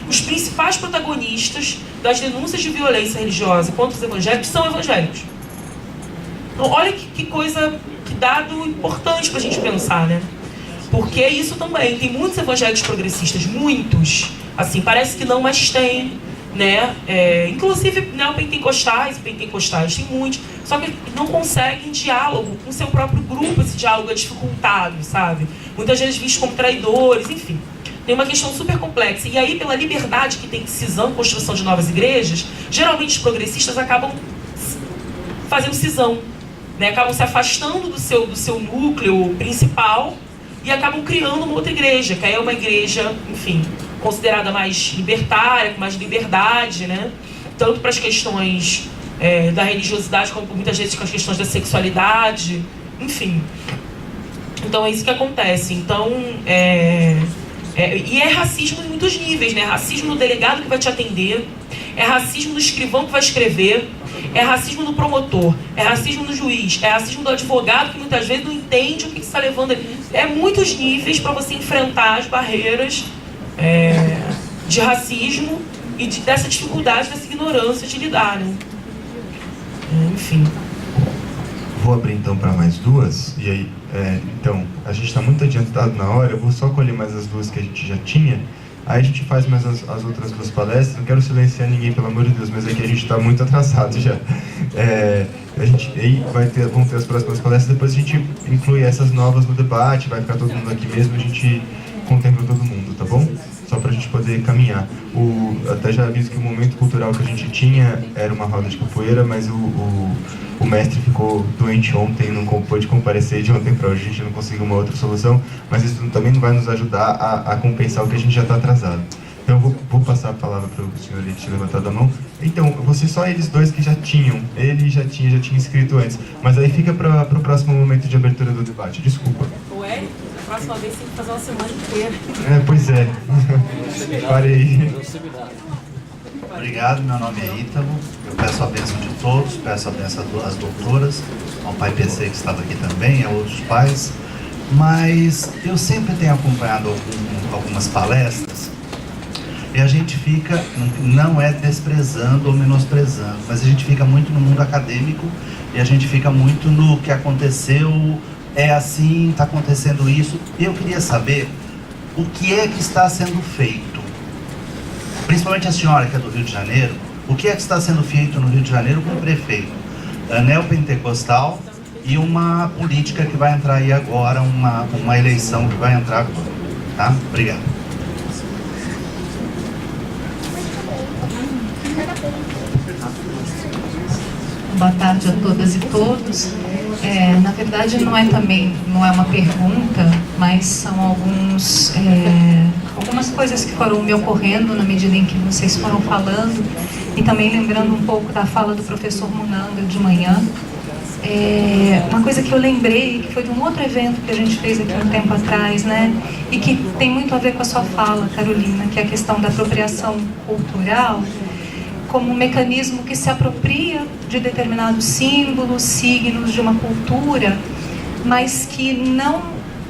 Os principais protagonistas das denúncias de violência religiosa contra os evangélicos são evangélicos. Então, olha que coisa, que dado importante para a gente pensar, né? Porque é isso também. Tem muitos evangélicos progressistas, muitos. Assim, parece que não, mas tem. Né? Inclusive neopentecostais e pentecostais, tem muitos, só que não conseguem diálogo com o seu próprio grupo. Esse diálogo é dificultado, sabe? Muitas vezes vistos como traidores, enfim. Tem uma questão super complexa. E aí, pela liberdade que tem cisão, construção de novas igrejas, geralmente os progressistas acabam fazendo cisão, né? Acabam se afastando do seu núcleo principal e acabam criando uma outra igreja, que aí é uma igreja, enfim, considerada mais libertária, com mais liberdade, né? Tanto para as questões da religiosidade, como muitas vezes com as questões da sexualidade, enfim. Então é isso que acontece. Então, e é racismo em muitos níveis, né? Racismo no delegado que vai te atender, é racismo no escrivão que vai escrever, é racismo no promotor, é racismo no juiz, é racismo do advogado que muitas vezes não entende o que está levando ele. É muitos níveis para você enfrentar as barreiras de racismo e dessa dificuldade, dessa ignorância de lidar, né? Enfim. Vou abrir então para mais duas, e aí, então, a gente está muito adiantado na hora, eu vou só colher mais as duas que a gente já tinha, Aí a gente faz mais as outras 2 palestras. Não quero silenciar ninguém, pelo amor de Deus, mas é que a gente está muito atrasado já. Aí vão ter as próximas palestras, depois a gente inclui essas novas no debate, vai ficar todo mundo aqui mesmo, a gente contempla todo mundo, tá bom? Só para a gente poder caminhar. Até já aviso que o momento cultural que a gente tinha era uma roda de capoeira, mas o mestre ficou doente ontem, não pôde comparecer de ontem para hoje, a gente não conseguiu uma outra solução, mas isso também não vai nos ajudar a compensar o que a gente já está atrasado. Então eu vou passar a palavra para o senhor ali que tinha levantado a mão. Então, você só eles 2 que já tinham, ele já tinha escrito antes, mas aí fica para o próximo momento de abertura do debate, desculpa. Ué? A próxima vez tem que fazer uma semana inteira. Pois é. Parei. Obrigado, meu nome é Ítalo. Eu peço a bênção de todos, peço a bênção às doutoras, ao pai PC que estava aqui também, a outros pais. Mas eu sempre tenho acompanhado algumas palestras e a gente fica, não é desprezando ou menosprezando, mas a gente fica muito no mundo acadêmico e a gente fica muito no que aconteceu, é assim, está acontecendo isso. E eu queria saber o que é que está sendo feito, principalmente a senhora que é do Rio de Janeiro, o que é que está sendo feito no Rio de Janeiro com o prefeito neopentecostal e uma política que vai entrar aí agora, uma eleição que vai entrar agora, tá? Obrigado. Boa tarde a todas e todos. Na verdade, não é uma pergunta, mas são algumas coisas que foram me ocorrendo na medida em que vocês foram falando, e também lembrando um pouco da fala do professor Munanga de manhã. Uma coisa que eu lembrei, que foi de um outro evento que a gente fez aqui um tempo atrás, né? E que tem muito a ver com a sua fala, Carolina, que é a questão da apropriação cultural como um mecanismo que se apropria de determinados símbolos, signos de uma cultura, mas que não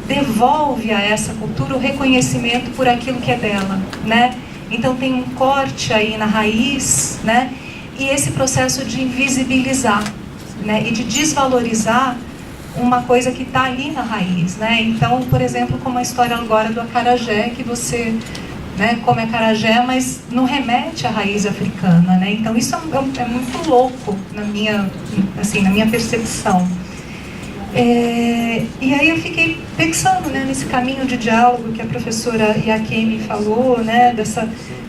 devolve a essa cultura o reconhecimento por aquilo que é dela, né? Então tem um corte aí na raiz, né? E esse processo de invisibilizar, né? E de desvalorizar uma coisa que está ali na raiz, né? Então, por exemplo, como a história agora do acarajé, que você, né, come acarajé, mas não remete à raiz africana, né? Então isso é muito louco na minha percepção. E aí eu fiquei pensando, né, nesse caminho de diálogo que a professora Iakemi falou, né,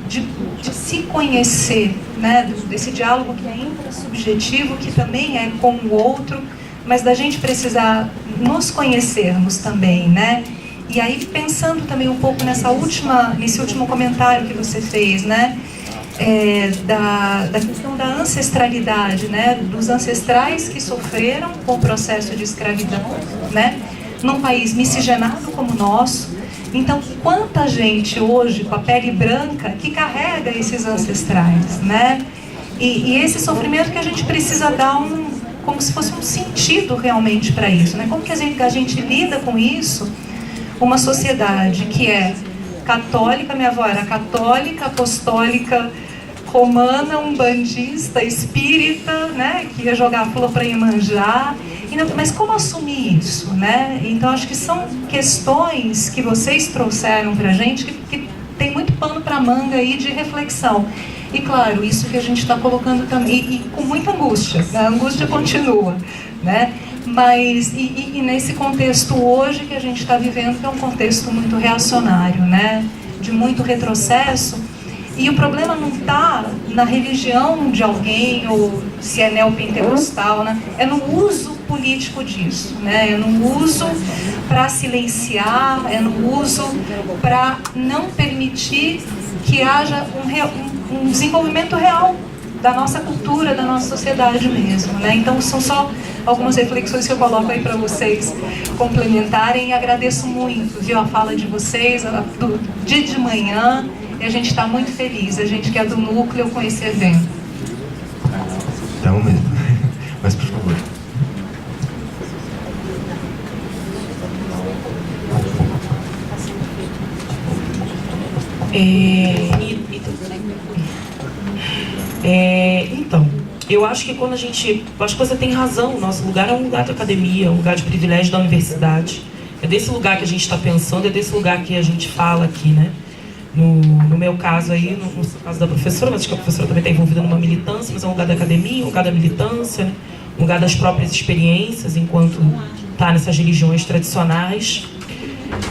de se conhecer, né, desse diálogo que é intrasubjetivo, que também é com o outro, mas da gente precisar nos conhecermos também, né? E aí, pensando também um pouco nesse último comentário que você fez, né? Da questão da ancestralidade, né? Dos ancestrais que sofreram com o processo de escravidão, né? Num país miscigenado como o nosso. Então, quanta gente hoje com a pele branca que carrega esses ancestrais, né? E esse sofrimento que a gente precisa dar como se fosse um sentido realmente para isso, né? Como que a gente lida com isso? Uma sociedade que é católica, minha avó era católica, apostólica, romana, umbandista, espírita, né, que ia jogar flor para Iemanjá, mas como assumir isso, né? Então acho que são questões que vocês trouxeram para a gente que tem muito pano para manga aí de reflexão. E claro, isso que a gente está colocando também, e com muita angústia, a angústia continua, né? Mas, e nesse contexto hoje que a gente está vivendo, que é um contexto muito reacionário, né? De muito retrocesso, e o problema não está na religião de alguém, ou se é neopentecostal, né? É no uso político disso, né? É no uso para silenciar, é no uso para não permitir que haja um desenvolvimento real da nossa cultura, da nossa sociedade mesmo, né? Então são só algumas reflexões que eu coloco aí para vocês complementarem, e agradeço muito, viu, a fala de vocês, do dia de manhã, e a gente está muito feliz, a gente que é do núcleo com esse evento. Então mesmo, mas por favor. Então, eu acho que acho que você tem razão, o nosso lugar é um lugar de academia, um lugar de privilégio da universidade. É desse lugar que a gente está pensando, é desse lugar que a gente fala aqui, né? no meu caso aí, no caso da professora, mas acho que a professora também está envolvida numa militância, mas é um lugar da academia, um lugar da militância, né? Um lugar das próprias experiências, enquanto está nessas religiões tradicionais.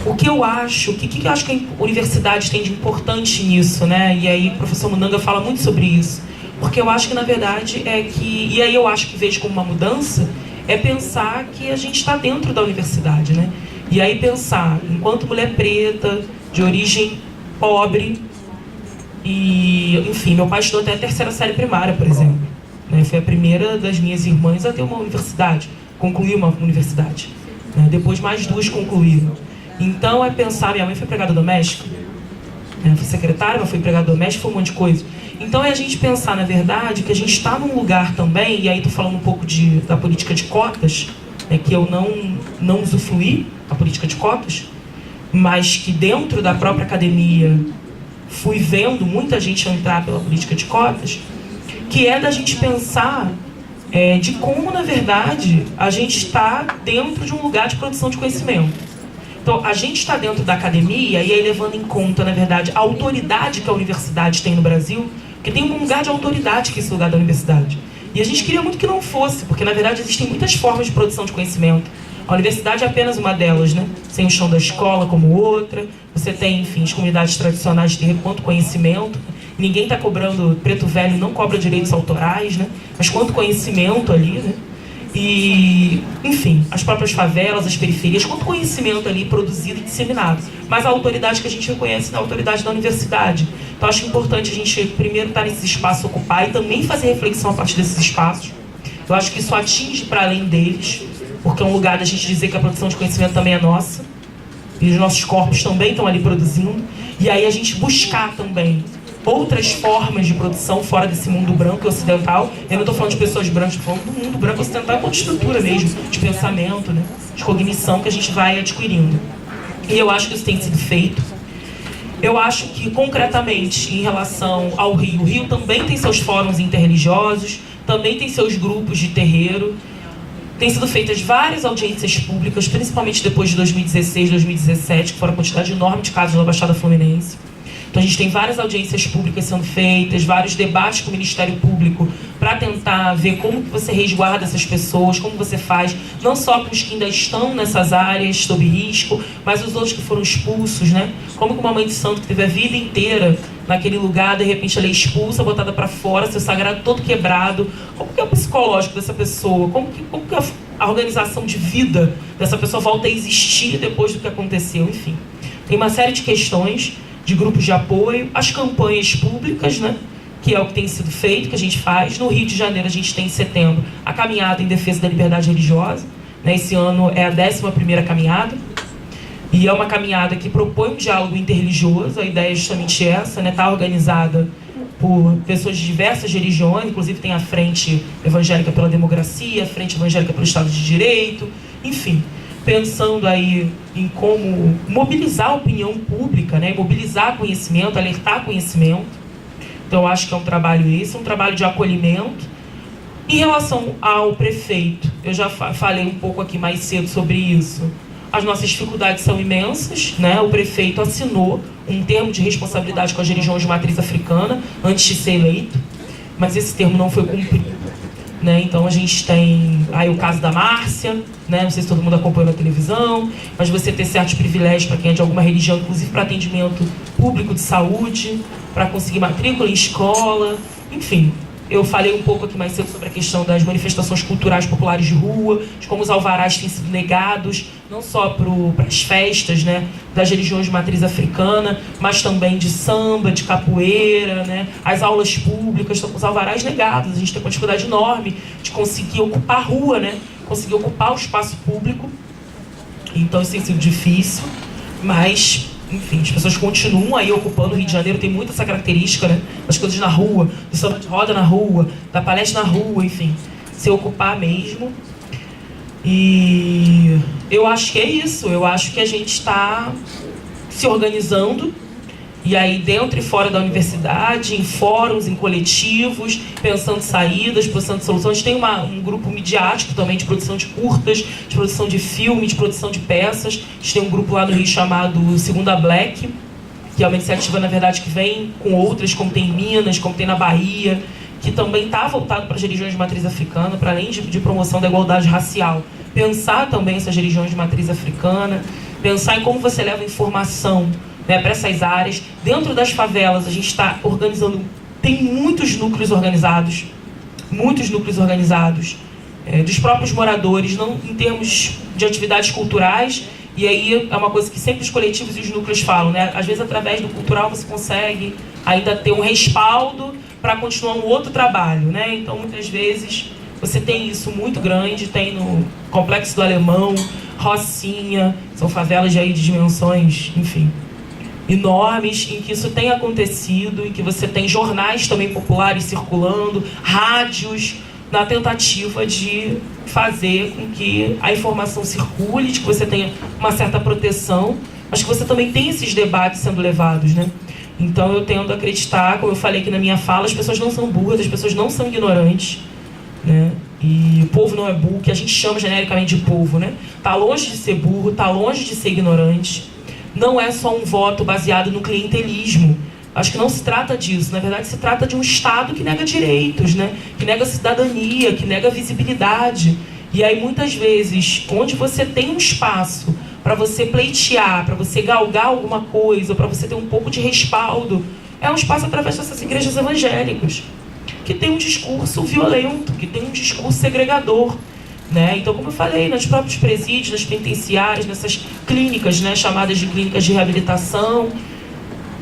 O que eu acho, o que eu acho que a universidade tem de importante nisso, né? E aí o professor Munanga fala muito sobre isso. Porque eu acho que, na verdade, e aí eu acho que vejo como uma mudança, é pensar que a gente está dentro da universidade, né? E aí pensar, enquanto mulher preta, de origem pobre, e, enfim, meu pai estudou até a 3ª série primária, por exemplo. Né? Foi a primeira das minhas irmãs a ter uma universidade, concluir uma universidade. Né? Depois mais 2 concluíram. Então é pensar, minha mãe foi empregada doméstica, né? Foi secretária, mas foi empregada doméstica, foi um monte de coisa. Então é a gente pensar, na verdade, que a gente está num lugar também, e aí estou falando um pouco da política de cotas, né, que eu não usufruí a política de cotas, mas que dentro da própria academia fui vendo muita gente entrar pela política de cotas, que é da gente pensar de como, na verdade, a gente está dentro de um lugar de produção de conhecimento. Então, a gente está dentro da academia, e aí levando em conta, na verdade, a autoridade que a universidade tem no Brasil, porque tem um lugar de autoridade que é esse lugar da universidade. E a gente queria muito que não fosse, porque, na verdade, existem muitas formas de produção de conhecimento. A universidade é apenas uma delas, né? Sem o chão da escola como outra. Você tem, enfim, as comunidades tradicionais de ter quanto conhecimento. Ninguém está cobrando, Preto Velho não cobra direitos autorais, né? Mas quanto conhecimento ali, né? E, enfim, as próprias favelas, as periferias, quanto conhecimento ali produzido e disseminado. Mas a autoridade que a gente reconhece é a autoridade da universidade. Então acho importante a gente primeiro estar nesses espaços, ocupar, e também fazer reflexão a partir desses espaços. Eu acho que isso atinge para além deles, porque é um lugar da gente dizer que a produção de conhecimento também é nossa, e os nossos corpos também estão ali produzindo, e aí a gente buscar também outras formas de produção fora desse mundo branco e ocidental. Eu não estou falando de pessoas brancas, estou falando do mundo branco ocidental enquanto estrutura mesmo, de pensamento, né? De cognição que a gente vai adquirindo. E eu acho que isso tem sido feito. Eu acho que, concretamente, em relação ao Rio, o Rio também tem seus fóruns interreligiosos, também tem seus grupos de terreiro. Tem sido feitas várias audiências públicas, principalmente depois de 2016, 2017, que foram uma quantidade enorme de casos na Baixada Fluminense. Então a gente tem várias audiências públicas sendo feitas, vários debates com o Ministério Público para tentar ver como que você resguarda essas pessoas, como você faz, não só com os que ainda estão nessas áreas sob risco, mas os outros que foram expulsos, né? Como que uma mãe de santo que teve a vida inteira naquele lugar, de repente ela é expulsa, botada para fora, seu sagrado todo quebrado. Como que é o psicológico dessa pessoa? Como que a organização de vida dessa pessoa volta a existir depois do que aconteceu? Enfim, tem uma série de questões, de grupos de apoio, as campanhas públicas, né, que é o que tem sido feito, que a gente faz. No Rio de Janeiro, a gente tem em setembro a caminhada em defesa da liberdade religiosa. Né, esse ano é a 11ª caminhada. E é uma caminhada que propõe um diálogo interreligioso. A ideia é justamente essa, né, tá organizada por pessoas de diversas religiões, inclusive tem a Frente Evangélica pela Democracia, a Frente Evangélica pelo Estado de Direito, enfim, pensando aí em como mobilizar a opinião pública, né? Mobilizar conhecimento, alertar conhecimento. Então, eu acho que é um trabalho esse, um trabalho de acolhimento. Em relação ao prefeito, eu já falei um pouco aqui mais cedo sobre isso. As nossas dificuldades são imensas, né? O prefeito assinou um termo de responsabilidade com as religiões de matriz africana antes de ser eleito, mas esse termo não foi cumprido. Né? Então a gente tem aí o caso da Márcia, né? Não sei se todo mundo acompanha na televisão, mas você ter certos privilégios para quem é de alguma religião, inclusive para atendimento público de saúde, para conseguir matrícula em escola, enfim. Eu falei um pouco aqui mais cedo sobre a questão das manifestações culturais populares de rua, de como os alvarás têm sido negados, não só para as festas, né, das religiões de matriz africana, mas também de samba, de capoeira, né, as aulas públicas estão com os alvarás negados. A gente tem uma dificuldade enorme de conseguir ocupar a rua, né, conseguir ocupar o espaço público. Então isso tem sido difícil, mas... enfim, as pessoas continuam aí ocupando o Rio de Janeiro, tem muita essa característica, né? Das coisas na rua, do samba de roda na rua, da palestra na rua, enfim, se ocupar mesmo. E eu acho que é isso, eu acho que a gente está se organizando, e aí dentro e fora da universidade, em fóruns, em coletivos, pensando saídas, pensando soluções. Tem um grupo midiático também de produção de curtas, de produção de filme, de produção de peças. A gente tem um grupo lá no Rio chamado Segunda Black, que é uma iniciativa, na verdade, que vem com outras, como tem em Minas, como tem na Bahia, que também está voltado para as religiões de matriz africana, para além de promoção da igualdade racial. Pensar também essas religiões de matriz africana, pensar em como você leva informação, né, para essas áreas. Dentro das favelas, a gente está organizando, tem muitos núcleos organizados, dos próprios moradores, não em termos de atividades culturais, e aí é uma coisa que sempre os coletivos e os núcleos falam, né? Às vezes, através do cultural, você consegue ainda ter um respaldo para continuar um outro trabalho, né? Então, muitas vezes, você tem isso muito grande, tem no Complexo do Alemão, Rocinha, são favelas aí de dimensões, enfim, enormes, em que isso tem acontecido, em que você tem jornais também populares circulando, rádios, na tentativa de fazer com que a informação circule, de que você tenha uma certa proteção, mas que você também tenha esses debates sendo levados, né? Então eu tendo a acreditar, como eu falei aqui na minha fala, as pessoas não são burras, as pessoas não são ignorantes, né? E o povo não é burro, que a gente chama genericamente de povo, né? Tá longe de ser burro, tá longe de ser ignorante. Não é só um voto baseado no clientelismo. Acho que não se trata disso. Na verdade, se trata de um Estado que nega direitos, né? Que nega cidadania, que nega visibilidade. E aí, muitas vezes, onde você tem um espaço para você pleitear, para você galgar alguma coisa, para você ter um pouco de respaldo, é um espaço através dessas igrejas evangélicas, que tem um discurso violento, que tem um discurso segregador, né? Então, como eu falei, nos próprios presídios, nas penitenciárias, nessas clínicas, né, chamadas de clínicas de reabilitação,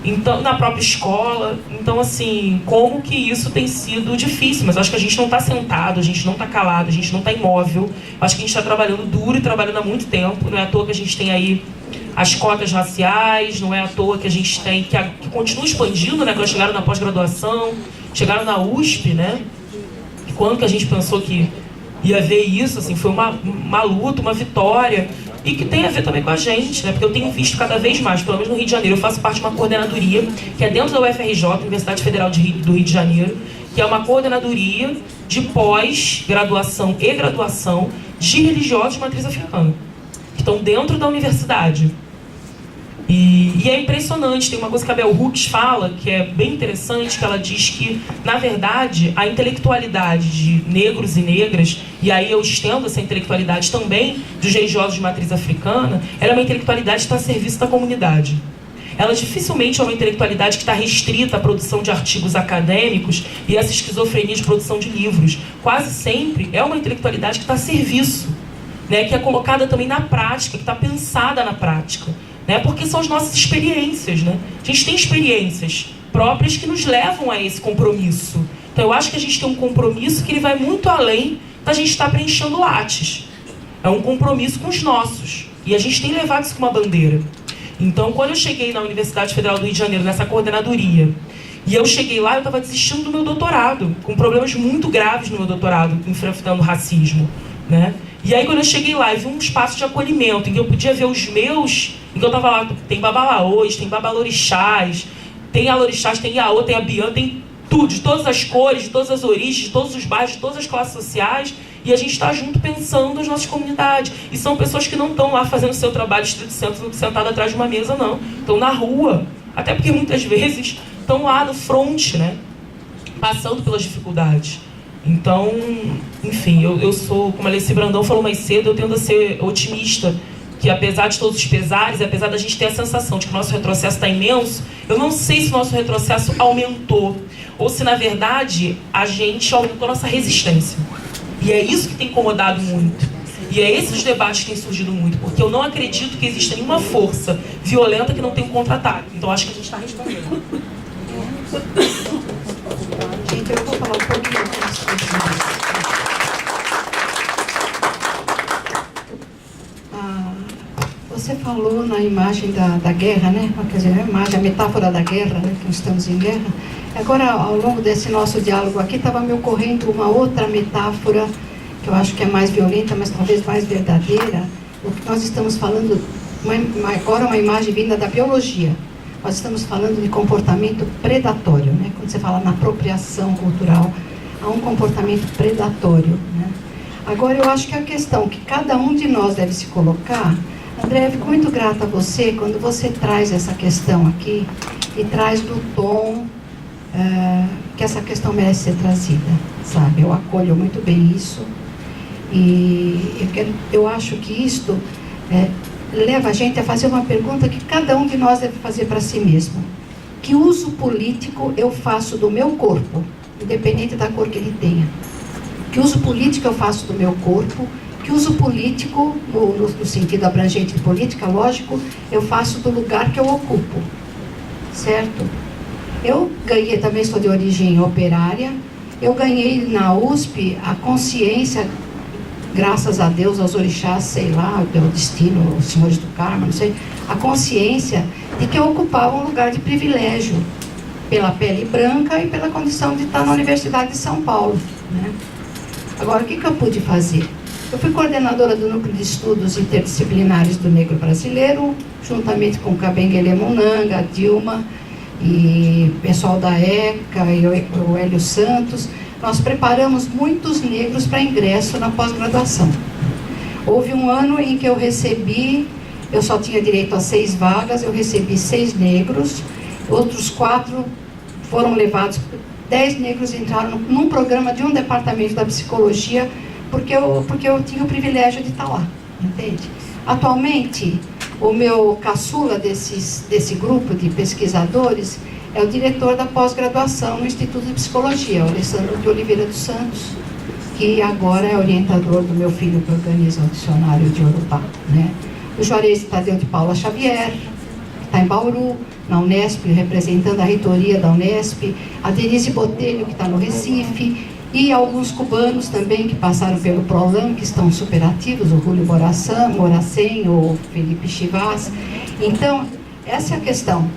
então, na própria escola. Então, assim, como que isso tem sido difícil, mas acho que a gente não está sentado, a gente não está calado, a gente não está imóvel. Acho que a gente está trabalhando duro e trabalhando há muito tempo. Não é à toa que a gente tem aí as cotas raciais, não é à toa que a gente tem, que continua expandindo, né? Quando chegaram na pós-graduação, chegaram na USP, né? E quando que a gente pensou que ia ver isso, assim, foi uma luta, uma vitória, e que tem a ver também com a gente, né? Porque eu tenho visto cada vez mais, pelo menos no Rio de Janeiro, eu faço parte de uma coordenadoria, que é dentro da UFRJ, Universidade Federal do Rio de Janeiro, que é uma coordenadoria de pós-graduação e graduação de religiosos de matriz africana, que estão dentro da universidade. E é impressionante, tem uma coisa que a Bell Hooks fala, que é bem interessante, que ela diz que, na verdade, a intelectualidade de negros e negras, e aí eu estendo essa intelectualidade também dos religiosos de matriz africana, ela é uma intelectualidade que está a serviço da comunidade. Ela dificilmente é uma intelectualidade que está restrita à produção de artigos acadêmicos e essa esquizofrenia de produção de livros. Quase sempre é uma intelectualidade que está a serviço, né, que é colocada também na prática, que está pensada na prática. Né? Porque são as nossas experiências, né? A gente tem experiências próprias que nos levam a esse compromisso. Então eu acho que a gente tem um compromisso que ele vai muito além da gente estar preenchendo lates. É um compromisso com os nossos. E a gente tem levado isso como uma bandeira. Então, quando eu cheguei na Universidade Federal do Rio de Janeiro, nessa coordenadoria, e eu cheguei lá, eu estava desistindo do meu doutorado, com problemas muito graves no meu doutorado, enfrentando racismo, né? E aí, quando eu cheguei lá, eu vi um espaço de acolhimento, em que eu podia ver os meus... Em que eu estava lá, tem babalaôs, tem babalorixás, tem alorixás, tem iaô, tem abiã, tem tudo, de todas as cores, de todas as origens, de todos os bairros, de todas as classes sociais, e a gente está junto pensando nas nossas comunidades. E são pessoas que não estão lá fazendo o seu trabalho estrito centro, sentado atrás de uma mesa, não. Estão na rua, até porque muitas vezes estão lá no front, né? Passando pelas dificuldades. Então, enfim, eu sou, como a Alessi Brandão falou mais cedo, eu tendo a ser otimista, que apesar de todos os pesares, apesar da gente ter a sensação de que o nosso retrocesso está imenso, eu não sei se o nosso retrocesso aumentou, ou se, na verdade, a gente aumentou a nossa resistência. E é isso que tem incomodado muito. E é esses debates que têm surgido muito, porque eu não acredito que exista nenhuma força violenta que não tenha um contra-ataque. Então, acho que a gente está respondendo. Gente, eu vou falar um pouquinho mais. Você falou na imagem da guerra, né? Quer dizer, a imagem, a metáfora da guerra, né? Que nós estamos em guerra. Agora, ao longo desse nosso diálogo aqui, estava me ocorrendo uma outra metáfora, que eu acho que é mais violenta, mas talvez mais verdadeira. O que nós estamos falando, agora uma imagem vinda da biologia. Nós estamos falando de comportamento predatório, né? Quando você fala na apropriação cultural, há um comportamento predatório, né? Agora, eu acho que a questão que cada um de nós deve se colocar, André, eu fico muito grata a você quando você traz essa questão aqui e traz no tom que essa questão merece ser trazida, sabe? Eu acolho muito bem isso e eu acho que isto leva a gente a fazer uma pergunta que cada um de nós deve fazer para si mesmo. Que uso político eu faço do meu corpo, independente da cor que ele tenha? Que uso político eu faço do meu corpo? Que uso político, no sentido abrangente de política, lógico, eu faço do lugar que eu ocupo, certo? Eu ganhei, também sou de origem operária, eu ganhei na USP a consciência, graças a Deus, aos orixás, sei lá, pelo destino, os senhores do karma, não sei, a consciência de que eu ocupava um lugar de privilégio, pela pele branca e pela condição de estar na Universidade de São Paulo, né? Agora, o que eu pude fazer? Eu fui coordenadora do Núcleo de Estudos Interdisciplinares do Negro Brasileiro, juntamente com Kabengele Munanga, a Dilma, e pessoal da ECA e o Hélio Santos. Nós preparamos muitos negros para ingresso na pós-graduação. Houve um ano em que eu só tinha direito a 6 vagas, eu recebi 6 negros, outros 4 foram levados, 10 negros entraram num programa de um departamento da psicologia, porque eu tinha o privilégio de estar lá, entende? Atualmente, o meu caçula desse grupo de pesquisadores é o diretor da pós-graduação no Instituto de Psicologia, o Alessandro de Oliveira dos Santos, que agora é orientador do meu filho que organiza o dicionário de Urubá, né? O Juarez Tadeu de Paula Xavier, que está em Bauru, na Unesp, representando a reitoria da Unesp, a Denise Botelho, que está no Recife, e alguns cubanos também que passaram pelo PROLAN, que estão super ativos, o Julio Moracen, o Felipe Chivas. Então, essa é a questão.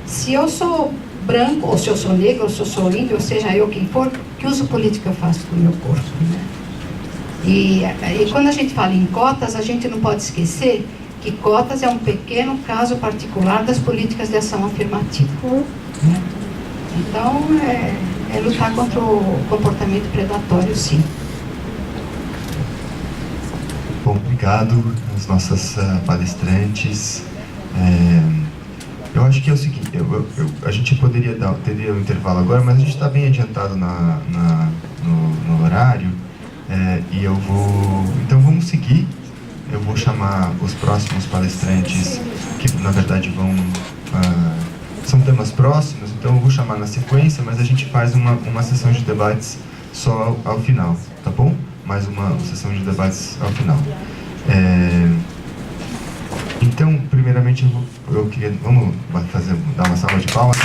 Se eu sou branco, ou se eu sou negro, ou se eu sou índio, ou seja eu quem for, que uso político eu faço do meu corpo, né? E quando a gente fala em cotas, a gente não pode esquecer que cotas é um pequeno caso particular das políticas de ação afirmativa, né? Então, é lutar contra o comportamento predatório, sim. Bom, obrigado às nossas palestrantes. Eu acho que é o seguinte, a gente teria um intervalo agora, mas a gente está bem adiantado no horário, e então vamos seguir. Eu vou chamar os próximos palestrantes, que na verdade são temas próximos, então eu vou chamar na sequência, mas a gente faz uma sessão de debates só ao final, tá bom? Mais uma sessão de debates ao final. Então, primeiramente, vamos dar uma salva de palmas.